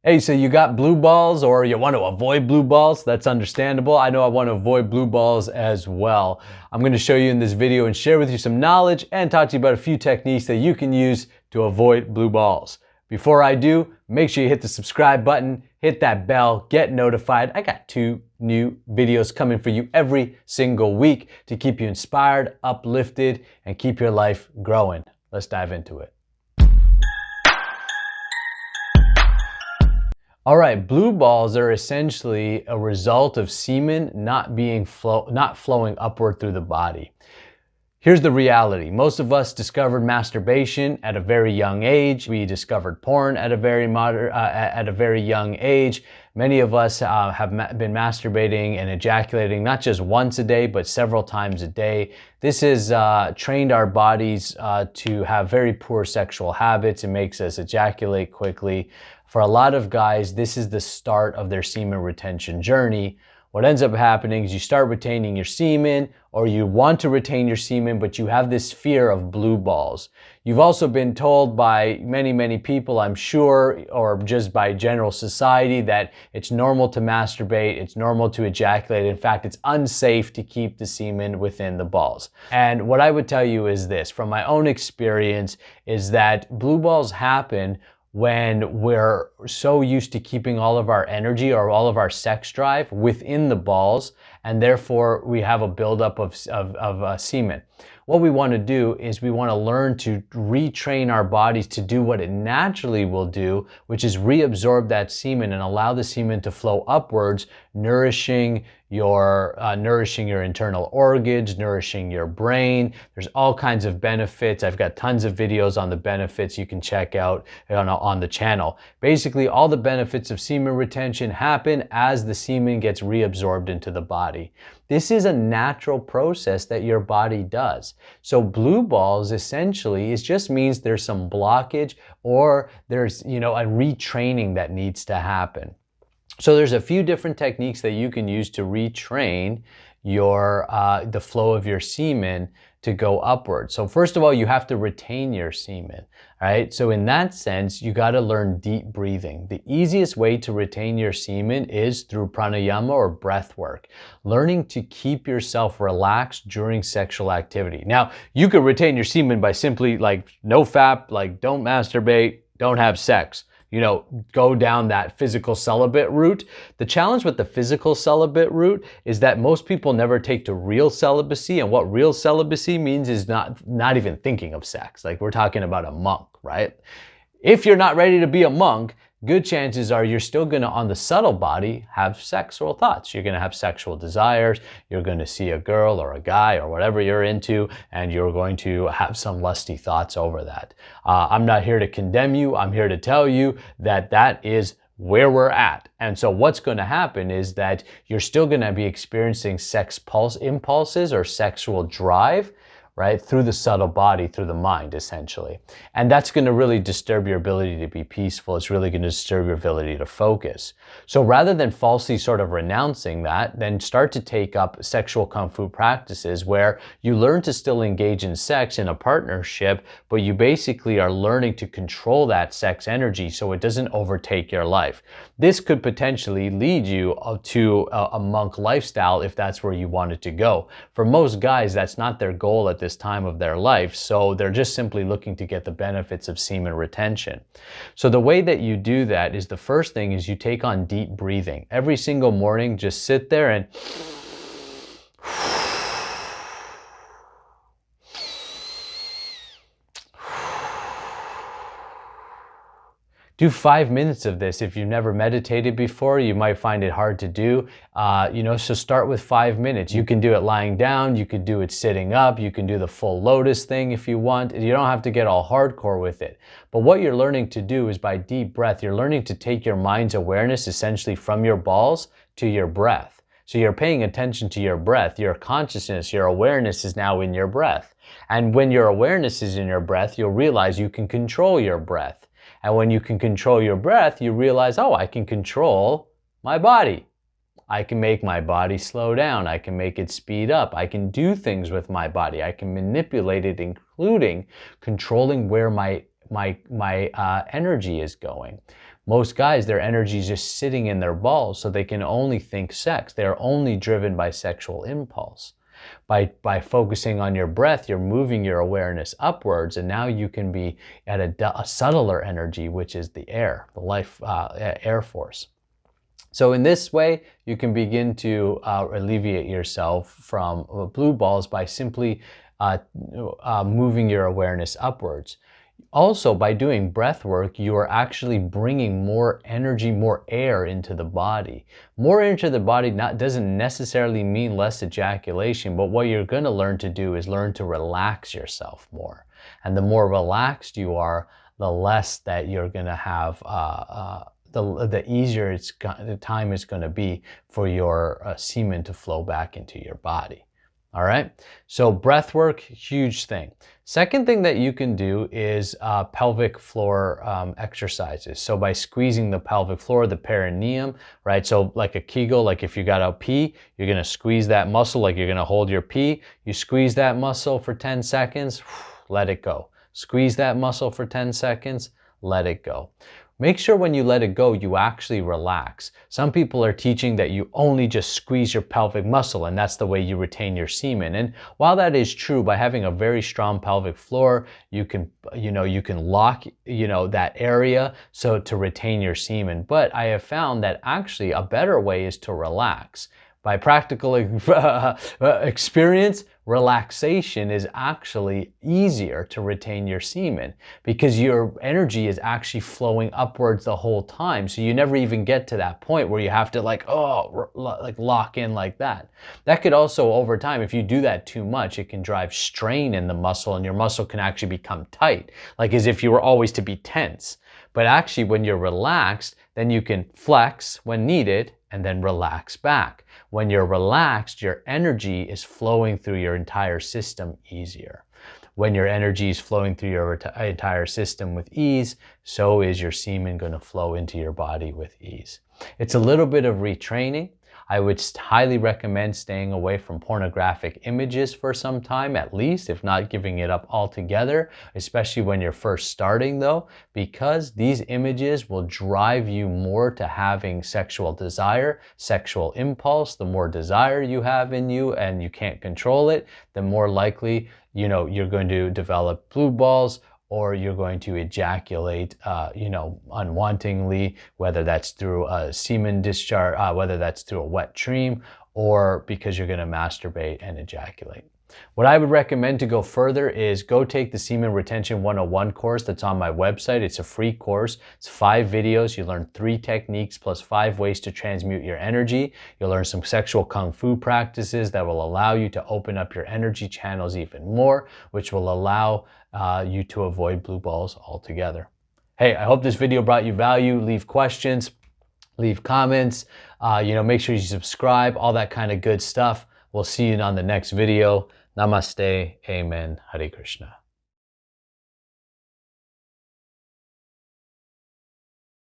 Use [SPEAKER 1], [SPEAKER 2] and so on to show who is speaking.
[SPEAKER 1] Hey, so you got blue balls or you want to avoid blue balls? That's understandable. I know I want to avoid blue balls as well. I'm going to show you in this video and share with you some knowledge and talk to you about a few techniques that you can use to avoid blue balls. Before I do, make sure you hit the subscribe button, hit that bell, get notified. I got 2 new videos coming for you every single week to keep you inspired, uplifted, and keep your life growing. Let's dive into it. All right, blue balls are essentially a result of semen not flowing upward through the body. Here's the reality. Most of us discovered masturbation at a very young age. We discovered porn at a very young age. Many of us have been masturbating and ejaculating not just once a day, but several times a day. This has trained our bodies to have very poor sexual habits. It makes us ejaculate quickly. For a lot of guys, this is the start of their semen retention journey. What ends up happening is you start retaining your semen, or you want to retain your semen, but you have this fear of blue balls. You've also been told by many people, I'm sure, or just by general society, that it's normal to masturbate, it's normal to ejaculate. In fact, it's unsafe to keep the semen within the balls. And what I would tell you is this, from my own experience, is that blue balls happen when we're so used to keeping all of our energy or all of our sex drive within the balls, and therefore we have a buildup of semen. What we want to do is we want to learn to retrain our bodies to do what it naturally will do, which is reabsorb that semen and allow the semen to flow upwards, nourishing your internal organs, nourishing your brain. There's all kinds of benefits. I've got tons of videos on the benefits you can check out on the channel. Basically, all the benefits of semen retention happen as the semen gets reabsorbed into the body. This is a natural process that your body does. So blue balls essentially, it just means there's some blockage or there's, a retraining that needs to happen. So there's a few different techniques that you can use to retrain the flow of your semen to go upward. So first of all, you have to retain your semen, right? So in that sense, you got to learn deep breathing. The easiest way to retain your semen is through pranayama or breath work, learning to keep yourself relaxed during sexual activity. Now, you could retain your semen by simply no FAP, don't masturbate, don't have sex. Go down that physical celibate route. The challenge with the physical celibate route is that most people never take to real celibacy, and what real celibacy means is not even thinking of sex. We're talking about a monk, right? If you're not ready to be a monk, good chances are you're still going to, on the subtle body, have sexual thoughts. You're going to have sexual desires. You're going to see a girl or a guy or whatever you're into, and you're going to have some lusty thoughts over that. I'm not here to condemn you. I'm here to tell you that that is where we're at. And so what's going to happen is that you're still going to be experiencing sex impulses or sexual drive, right, through the subtle body, through the mind, essentially. And that's going to really disturb your ability to be peaceful. It's really going to disturb your ability to focus. So rather than falsely sort of renouncing that, then start to take up sexual kung fu practices where you learn to still engage in sex in a partnership, but you basically are learning to control that sex energy so it doesn't overtake your life. This could potentially lead you to a monk lifestyle if that's where you wanted to go. For most guys, that's not their goal at this time of their life, so they're just simply looking to get the benefits of semen retention. So the way that you do that is, the first thing is you take on deep breathing. Every single morning, just sit there and do 5 minutes of this. If you've never meditated before, you might find it hard to do. So start with 5 minutes. You can do it lying down, you could do it sitting up, you can do the full lotus thing if you want. You don't have to get all hardcore with it. But what you're learning to do is, by deep breath, you're learning to take your mind's awareness essentially from your balls to your breath. So you're paying attention to your breath. Your consciousness, your awareness is now in your breath. And when your awareness is in your breath, you'll realize you can control your breath. And when you can control your breath, you realize, oh, I can control my body. I can make my body slow down. I can make it speed up. I can do things with my body. I can manipulate it, including controlling where my energy is going. Most guys, their energy is just sitting in their balls, so they can only think sex. They are only driven by sexual impulse. By focusing on your breath, you're moving your awareness upwards, and now you can be at a subtler energy, which is the air, the life air force. So in this way, you can begin to alleviate yourself from blue balls by simply moving your awareness upwards. Also, by doing breath work, you are actually bringing more energy, more air into the body. More into the body doesn't necessarily mean less ejaculation, but what you're going to learn to do is learn to relax yourself more. And the more relaxed you are, the less that you're going to have, the easier the time is going to be for your semen to flow back into your body. All right, so breath work, huge thing. Second thing that you can do is pelvic floor exercises. So by squeezing the pelvic floor, the perineum, right? So like a Kegel, like if you got a pee, you're gonna squeeze that muscle like you're gonna hold your pee. You squeeze that muscle for 10 seconds, let it go. Squeeze that muscle for 10 seconds, let it go. Make sure when you let it go, you actually relax. Some people are teaching that you only just squeeze your pelvic muscle and that's the way you retain your semen. And while that is true, by having a very strong pelvic floor, you can lock, that area so to retain your semen. But I have found that actually a better way is to relax. By practical experience, relaxation is actually easier to retain your semen because your energy is actually flowing upwards the whole time. So you never even get to that point where you have to lock in like that. That could also, over time, if you do that too much, it can drive strain in the muscle and your muscle can actually become tight, like as if you were always to be tense. But actually, when you're relaxed, then you can flex when needed and then relax back. When you're relaxed, your energy is flowing through your entire system easier. When your energy is flowing through your entire system with ease, so is your semen going to flow into your body with ease. It's a little bit of retraining. I would highly recommend staying away from pornographic images for some time, at least, if not giving it up altogether, especially when you're first starting though, because these images will drive you more to having sexual desire, sexual impulse. The more desire you have in you and you can't control it, the more likely, you're going to develop blue balls, or you're going to ejaculate, unwantingly, whether that's through a semen discharge, whether that's through a wet dream, or because you're going to masturbate and ejaculate. What I would recommend to go further is go take the Semen Retention 101 course that's on my website. It's a free course. It's 5 videos. You learn 3 techniques plus 5 ways to transmute your energy. You'll learn some sexual kung fu practices that will allow you to open up your energy channels even more, which will allow you to avoid blue balls altogether. Hey, I hope this video brought you value. Leave questions, leave comments, make sure you subscribe, all that kind of good stuff. We'll see you on the next video. Namaste, Amen, Hare Krishna.